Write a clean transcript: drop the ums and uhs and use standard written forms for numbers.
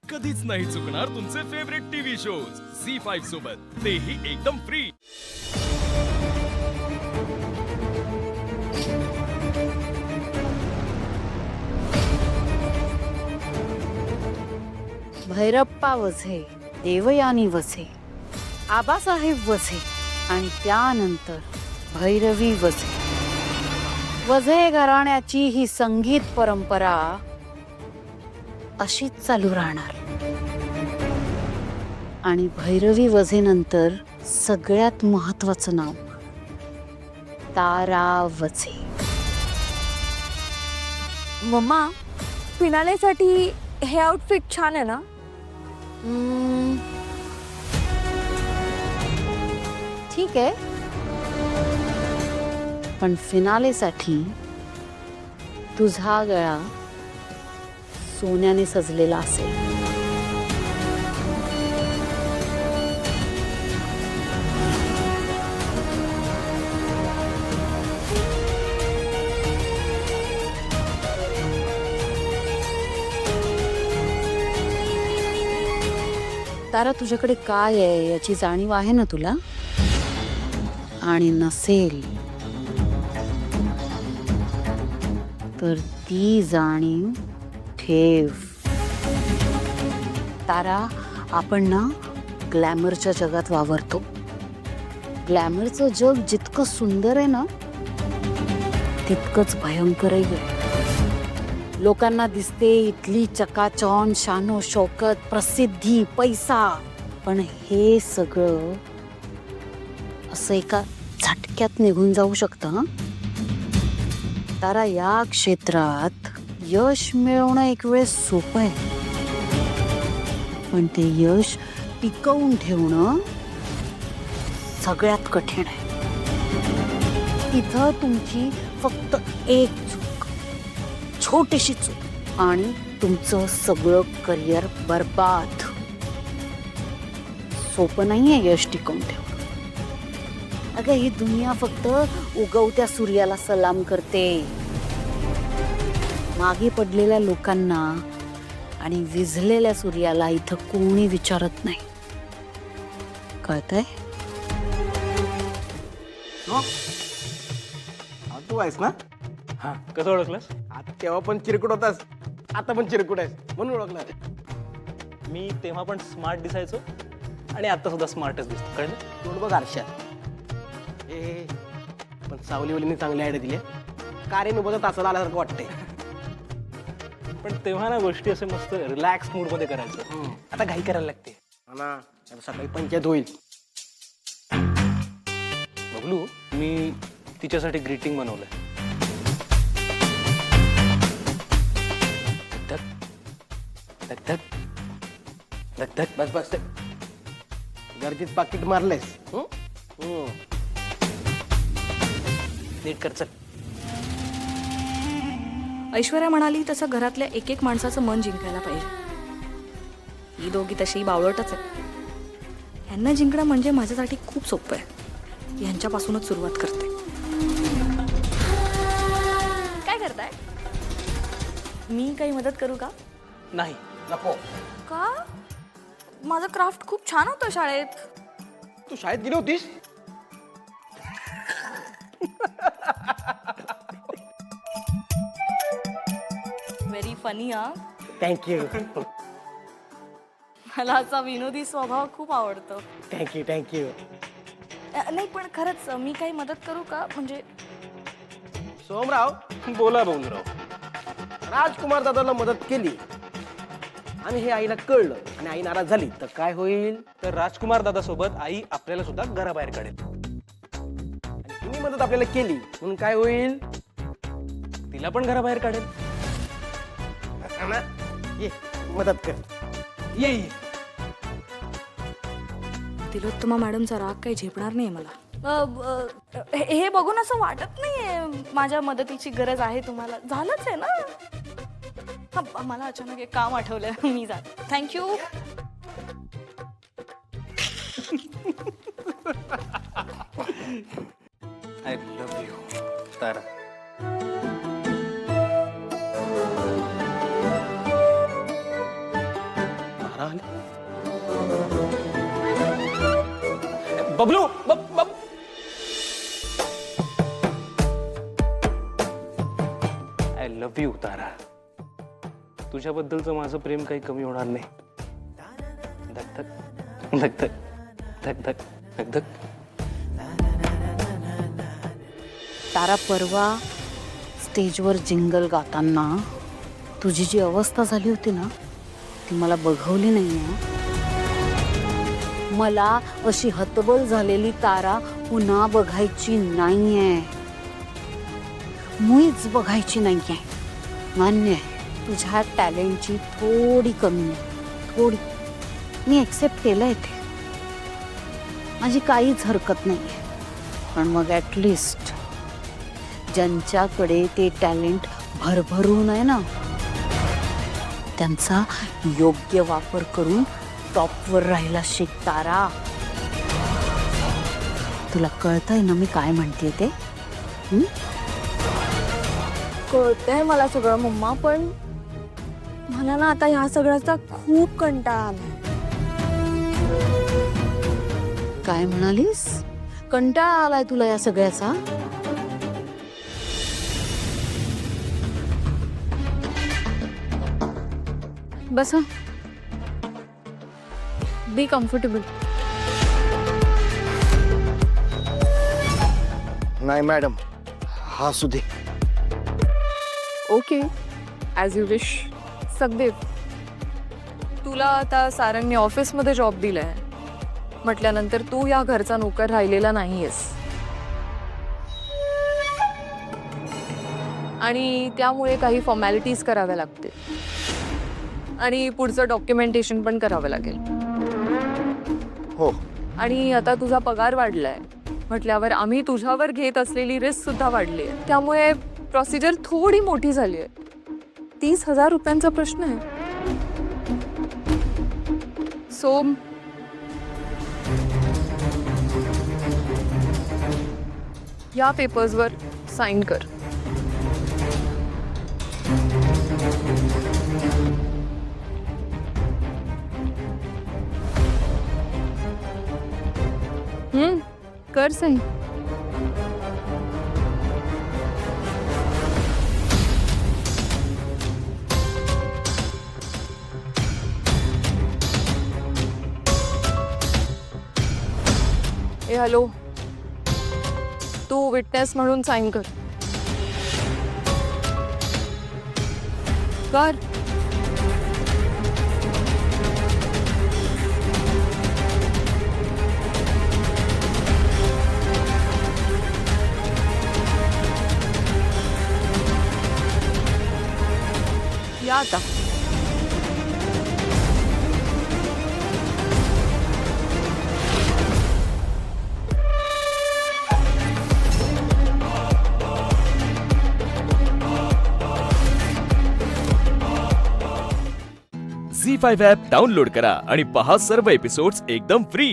कधीच नाही चुकणार तुमचे फेवरेट टीव्ही शोज झी5 सोबत, तेही एकदम फ्री। भैरप्पा वझे, देवयानी वझे, आबासाहेब वझे आणि त्यानंतर भैरवी वझे। वझे घराण्याची ही संगीत परंपरा अशीच चालू राहणार। आणि भैरवी वझेनंतर सगळ्यात महत्वाचं नाव तारा वझे। मम्मा, फिनालेसाठी हे आउटफिट छान आहे ना? ठीक आहे, पण फिनालेसाठी तुझा गळा सोन्याने सजलेला असेल। तारा, तुझ्याकडे काय आहे याची जाणीव आहे ना तुला? आणि नसेल तर ती जाणीव ठेव। तारा, आपण ना ग्लॅमरच्या जगात वावरतो। ग्लॅमरचं जग जितकं सुंदर आहे ना, तितकंच भयंकर आहे। लोकांना दिसते इथली चकाचौंध, शानो शौकत, प्रसिद्धी, पैसा, पण हे सगळं असं एका झटक्यात निघून जाऊ शकतं। हं? तारा, या क्षेत्रात यश मिळवणं एक वेळेस सोपं आहे, पण ते यश टिकवून ठेवणं सगळ्यात कठीण आहे। इथं तुमची फक्त एक चूक, छोटीशी चूक, आणि तुमचं सगळं करिअर बर्बाद। सोपं नाहीये यश टिकवून ठेवणं। अगं, ही दुनिया फक्त उगवत्या सूर्याला सलाम करते। मागे पडलेल्या लोकांना आणि विझलेल्या सूर्याला इथं कोणी विचारत नाही। कळतंय? तू आहेस ना? हा, कसं ओळखलंस? आता तेव्हा पण चिरकुट होतास, आता पण चिरकुट आहेस म्हणून ओळखला रे। मी तेव्हा पण स्मार्ट दिसायचो आणि आता सुद्धा स्मार्टच दिसतो, कळलं? तोंड बघ आरशात। ए, पण सावलीवलीने चांगली आयडिया दिली। कार्य बघत तासाला आल्यासारखं वाटतंय। पण तेव्हा ना गोष्टी असे मस्त रिलॅक्स मूड मध्ये करायचं। आता घाई करायला लागते। हा ना, आता सकाळी पंचायत होईल। बबलू, मी तिच्यासाठी ग्रीटिंग बनवलंय। धक धक धक धक धक। बस बस, गर्दीत पाकिट मारलेस। नीट कर, चल। ऐश्वर्या म्हणाली तसं घरातल्या एक एक माणसाचं मन जिंकायला पाहिजे। ही दोघी तशी बावळटच आहेत। यांना जिंकणं म्हणजे माझ्यासाठी खूप सोपं आहे। यांच्यापासूनच सुरुवात करते। काय करताय? मी काही मदत करू का? नाही, नको। का? माझं क्राफ्ट खूप छान होतं शाळेत। तू शाळेत गेली होतीस? Very funny. हा, थँक्यू मला असा विनोदी स्वभाव खूप आवडतो। Thank you thank you. नाही, पण खरंच मी काही मदत करू का? म्हणजे सोमराव, बोला बबलूराव। राजकुमार दादाला मदत केली आणि हे आईला कळलं आणि आई नाराज झाली तर काय होईल? तर राजकुमार दादा सोबत आई आपल्याला सुद्धा घराबाहेर काढेल। आणि तिने मदत आपल्याला केली म्हणून काय होईल? तिला पण घराबाहेर काढेल। हा ना? ये मदत कर। ये ये। तिलोत्तमा मॅडमचा राग काही झेपणार नाही मला। हे बघून असं वाटत नाहीये माझ्या मदतीची गरज आहे तुम्हाला। झालंच आहे ना? हा, मला अचानक एक काम आठवलं, मी जाते। थँक्यू। आय लव्ह यू तारा। तारा आली. बबलू आय लव्ह यू तारा. तुझ्याबद्दलचं माझं प्रेम काही कमी होणार नाही. धक धक धक धक धक धक धक. तारा, परवा स्टेजवर जिंगल गाताना तुझी जी अवस्था झाली होती ना ती मला बघवली नाही आहे. मला अशी हतबल झालेली तारा पुन्हा बघायची नाहीये. मुळीच बघायची नाहीये. मान्य आहे तुझ्या टॅलेंटची थोडी कमी आहे, थोडी. मी ॲक्सेप्ट केलंय ते. माझी काहीच हरकत नाही आहे. पण मग ॲटलिस्ट ज्यांच्याकडे ते टॅलेंट भरभरून आहे ना त्यांचा योग्य वापर करून टॉपवर राहायला शिक तारा. तुला कळतंय ना मी काय म्हणते ते? कळतंय मला सगळं मम्मा, पण मला ना आता ह्या सगळ्याचा खूप कंटाळा आलाय. काय म्हणालीस? कंटाळा आलाय तुला या सगळ्याचा? बसा, बी कम्फर्टेबल. नाही मॅडम, हा सुधे. Okay, as you wish. Sukhdev, तुला आता सारंगने ऑफिसमध्ये जॉब दिलाय म्हटल्यानंतर तू या घरचा नोकर राहिलेला नाहीयेस, आणि त्यामुळे काही फॉर्मॅलिटीज कराव्या लागतील आणि पुढचं डॉक्युमेंटेशन पण करावं लागेल. हो. आणि आता तुझा पगार वाढलाय म्हटल्यावर आम्ही तुझ्यावर घेत असलेली रिस्क सुद्धा वाढली आहे. त्यामुळे प्रोसिजर थोडी मोठी झाली आहे. 30,000 रुपयांचा प्रश्न आहे. सो या पेपर्सवर साईन कर. कर सही. ए हॅलो, तू विटनेस म्हणून साईन कर. कर. या आता. झी 5 ॲप डाउनलोड करा आणि पहा सर्व एपिसोड्स एकदम फ्री.